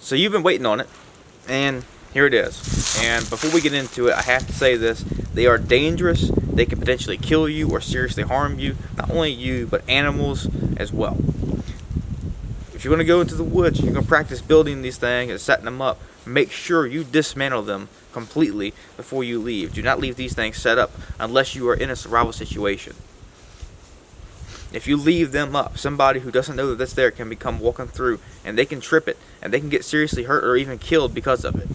So you've been waiting on it, and here it is. And before we get into it, I have to say this: they are dangerous. They can potentially kill you or seriously harm you. Not only you, but animals as well. If you're going to go into the woods, you're going to practice building these things and setting them up. Make sure you dismantle them completely before you leave. Do not leave these things set up unless you are in a survival situation. If you leave them up, somebody who doesn't know that that's there can become walking through, and they can trip it, and they can get seriously hurt or even killed because of it.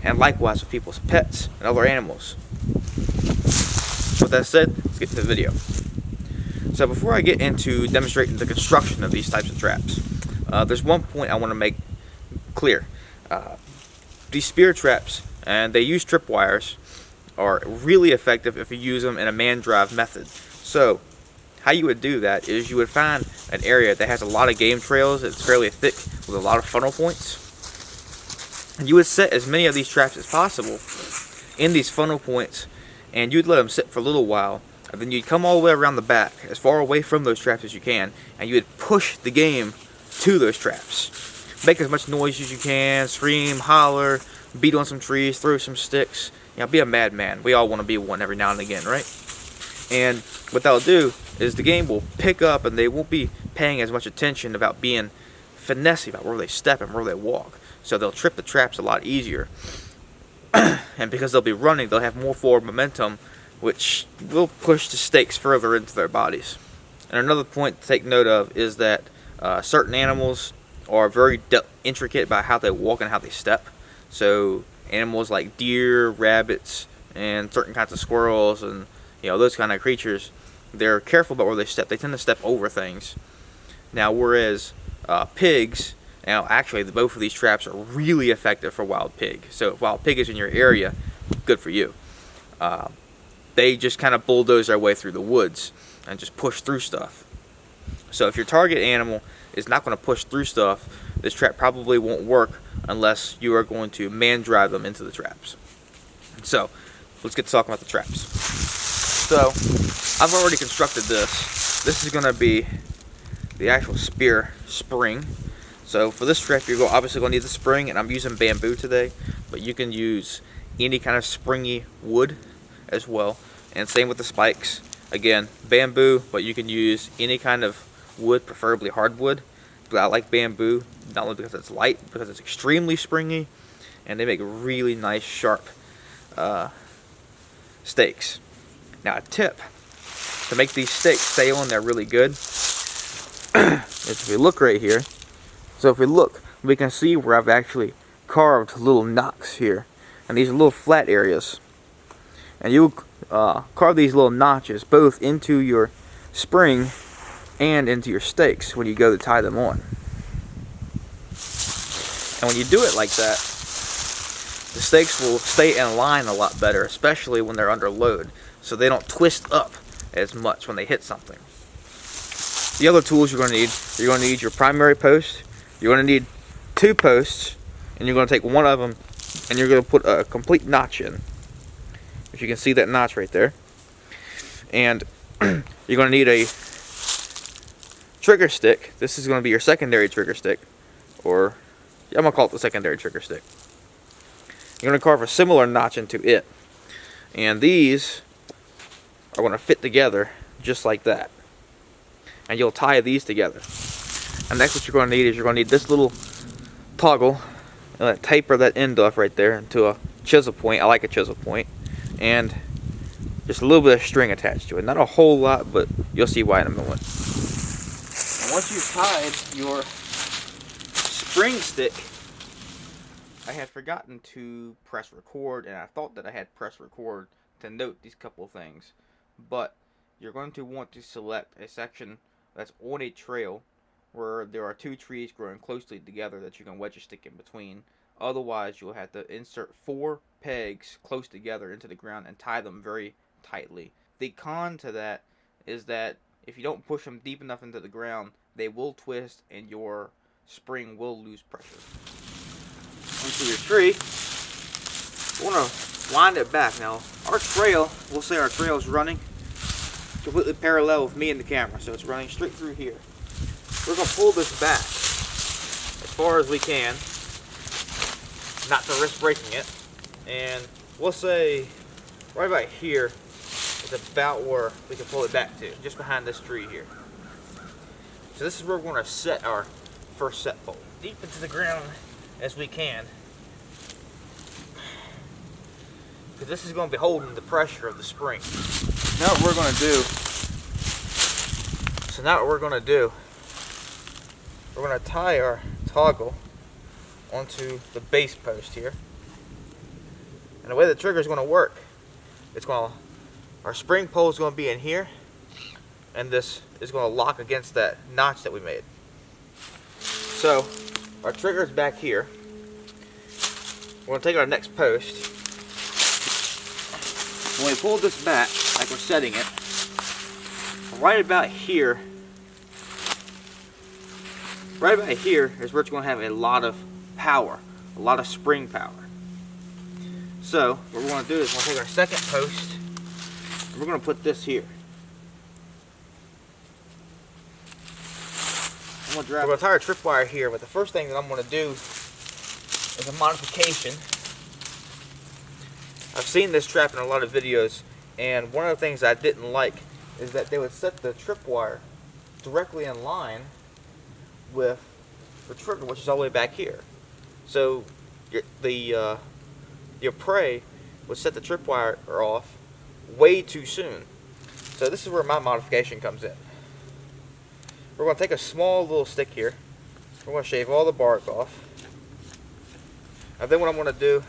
And likewise with people's pets and other animals. With that said, let's get to the video. So before I get into demonstrating the construction of these types of traps, there's one point I want to make clear. These spear traps, and they use tripwires, are really effective if you use them in a man-drive method. So how you would do that is you would find an area that has a lot of game trails. It's fairly thick with a lot of funnel points. And you would set as many of these traps as possible in these funnel points, and you'd let them sit for a little while, and then you'd come all the way around the back, as far away from those traps as you can, and you would push the game to those traps. Make as much noise as you can, scream, holler, beat on some trees, throw some sticks. You know, be a madman. We all want to be one every now and again, right? And what they'll do is the game will pick up, and they won't be paying as much attention about being finessey about where they step and where they walk. So they'll trip the traps a lot easier. And because they'll be running, they'll have more forward momentum, which will push the stakes further into their bodies. And another point to take note of is that certain animals are very intricate about how they walk and how they step. So animals like deer, rabbits, and certain kinds of squirrels, and those kind of creatures, they're careful about where they step. They tend to step over things. Now, whereas pigs, now actually both of these traps are really effective for wild pig. So if wild pig is in your area, good for you. They just kind of bulldoze their way through the woods and just push through stuff. So if your target animal is not going to push through stuff, this trap probably won't work unless you are going to man drive them into the traps. So let's get to talking about the traps. So I've already constructed this. This is going to be the actual spear spring. So for this trap, you're obviously going to need the spring, and I'm using bamboo today, but you can use any kind of springy wood as well. And same with the spikes. Again, bamboo, but you can use any kind of wood, preferably hardwood. But I like bamboo, not only because it's light, because it's extremely springy, and they make really nice, sharp stakes. Now, a tip to make these stakes stay on there really good is if we look right here. So if we look, we can see where I've actually carved little knocks here, and these are little flat areas. And you carve these little notches both into your spring and into your stakes when you go to tie them on. And when you do it like that, the stakes will stay in line a lot better, especially when they're under load, so they don't twist up as much when they hit something. The other tools you're going to need your primary post. You're going to need 2 posts, and you're going to take one of them, and you're going to put a complete notch in. If you can see that notch right there. And you're going to need a trigger stick. This is going to be your secondary trigger stick, or I'm going to call it the secondary trigger stick. You're going to carve a similar notch into it, and these are going to fit together just like that. And you'll tie these together. And next, what you're going to need is you're going to need this little toggle, and taper that end off right there into a chisel point. I like a chisel point, and just a little bit of string attached to it. Not a whole lot, but you'll see why in a moment. And once you've tied your spring stick, I had forgotten to press record, and I thought that I had pressed record to note these couple of things. But you're going to want to select a section that's on a trail where there are 2 trees growing closely together that you can wedge a stick in between. Otherwise, you'll have to insert 4 pegs close together into the ground and tie them very tightly. The con to that is that if you don't push them deep enough into the ground, they will twist and your spring will lose pressure. Onto your tree, you want to wind it back. Now, our trail, we'll say our trail is running completely parallel with me and the camera, so it's running straight through here. We're going to pull this back as far as we can, not to risk breaking it. And we'll say right about here is about where we can pull it back to, just behind this tree here. So this is where we're going to set our first set pole, deep into the ground as we can, because this is going to be holding the pressure of the spring. Now what we're going to do, we're going to tie our toggle onto the base post here. And the way the trigger is going to work, our spring pole is going to be in here, and this is going to lock against that notch that we made. So our trigger is back here. We're going to take our next post. When we pull this back, like we're setting it, right about here is where it's going to have a lot of power, a lot of spring power. So what we're going to do is we're going to take our second post and we're going to put this here. We're going to tie our tripwire here, but the first thing that I'm going to do is a modification. I've seen this trap in a lot of videos, and one of the things I didn't like is that they would set the tripwire directly in line with the trigger, which is all the way back here. So your prey would set the tripwire off way too soon. So this is where my modification comes in. We're going to take a small little stick here. We're going to shave all the bark off. And then what I'm going to do,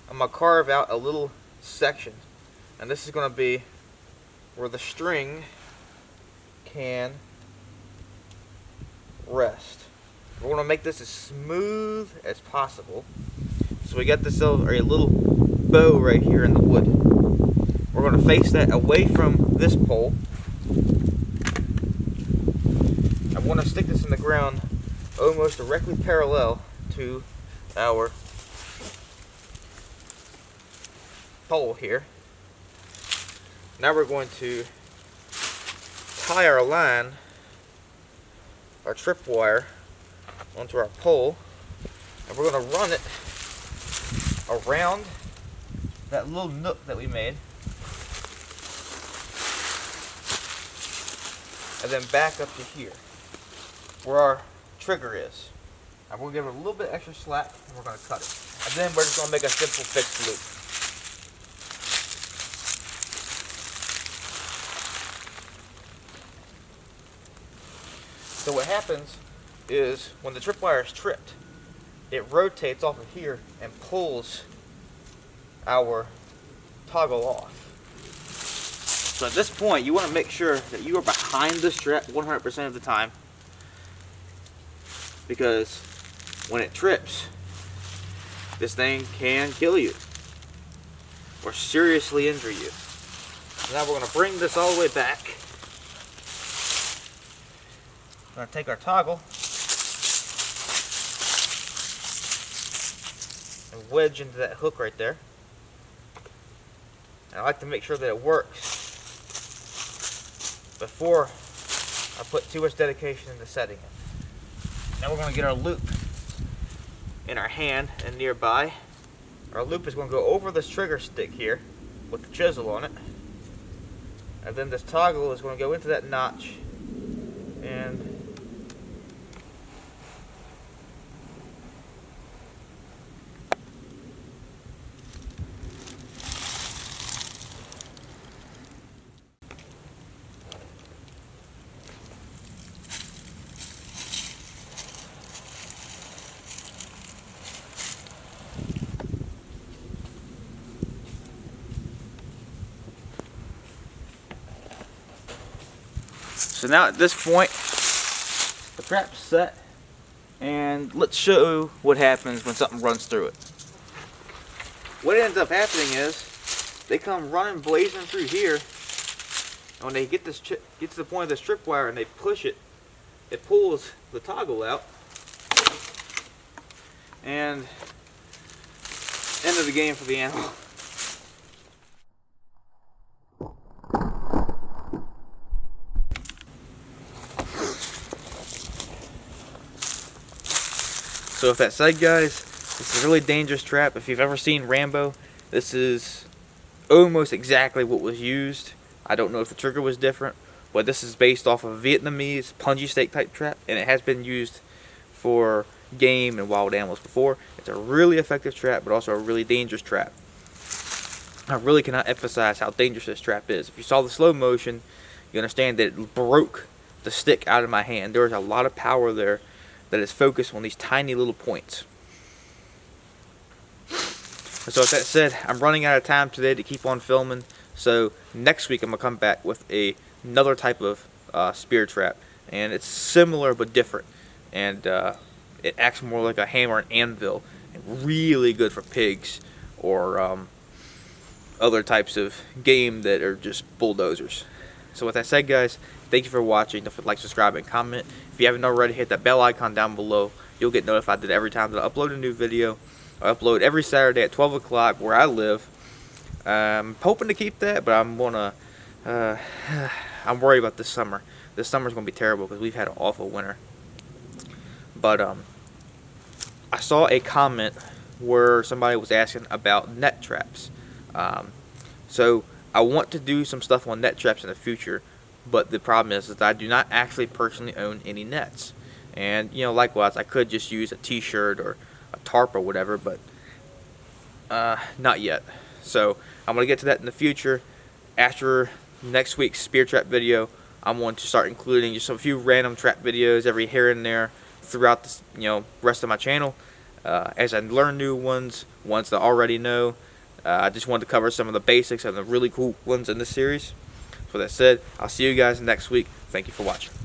I'm going to carve out a little section. And this is going to be where the string can rest. We're going to make this as smooth as possible. So we got this a little bow right here in the wood. We're going to face that away from this pole. I want to stick this in the ground almost directly parallel to our pole here. Now we're going to tie our line, our tripwire, onto our pole, and we're going to run it around that little nook that we made, and then back up to here where our trigger is. And we're going to give it a little bit extra slack, and we're going to cut it. And then we're just going to make a simple fixed loop. So what happens is when the tripwire is tripped, it rotates off of here and pulls our toggle off. So at this point, you want to make sure that you are behind the strap 100% of the time, because when it trips, this thing can kill you or seriously injure you. So now we're going to bring this all the way back. We're going to take our toggle and wedge into that hook right there. And I like to make sure that it works before I put too much dedication into setting it. Now we're going to get our loop in our hand and nearby. Our loop is going to go over this trigger stick here with the chisel on it. And then this toggle is going to go into that notch and so now at this point, the trap's set, and let's show what happens when something runs through it. What ends up happening is they come running blazing through here, and when they get to the point of this tripwire and they push it, it pulls the toggle out, and end of the game for the animal. So with that said, guys, This is a really dangerous trap. If you've ever seen Rambo, this is almost exactly what was used. I don't know if the trigger was different, but this is based off of a Vietnamese punji stake type trap, and it has been used for game and wild animals before. It's a really effective trap, but also a really dangerous trap. I really cannot emphasize how dangerous this trap is. If you saw the slow motion, you understand that it broke the stick out of my hand. There is a lot of power there that is focused on these tiny little points. So with that said, I'm running out of time today to keep on filming. So next week I'm going to come back with another type of spear trap. And it's similar but different. And it acts more like a hammer and anvil. And really good for pigs or other types of game that are just bulldozers. So with that said, guys, thank you for watching. Don't forget to like, subscribe, and comment. If you haven't already, hit that bell icon down below. You'll get notified that every time that I upload a new video. I upload every Saturday at 12 o'clock where I live. I'm hoping to keep that, but I'm worried about this summer. This summer's gonna be terrible because we've had an awful winter. But I saw a comment where somebody was asking about net traps. So I want to do some stuff on net traps in the future, but the problem is that I do not actually personally own any nets. And you know, likewise, I could just use a t-shirt or a tarp or whatever, but not yet. So I'm going to get to that in the future. After next week's spear trap video, I'm going to start including just a few random trap videos every here and there throughout the rest of my channel. As I learn new ones that I already know. I just wanted to cover some of the basics and the really cool ones in this series. So that said, I'll see you guys next week. Thank you for watching.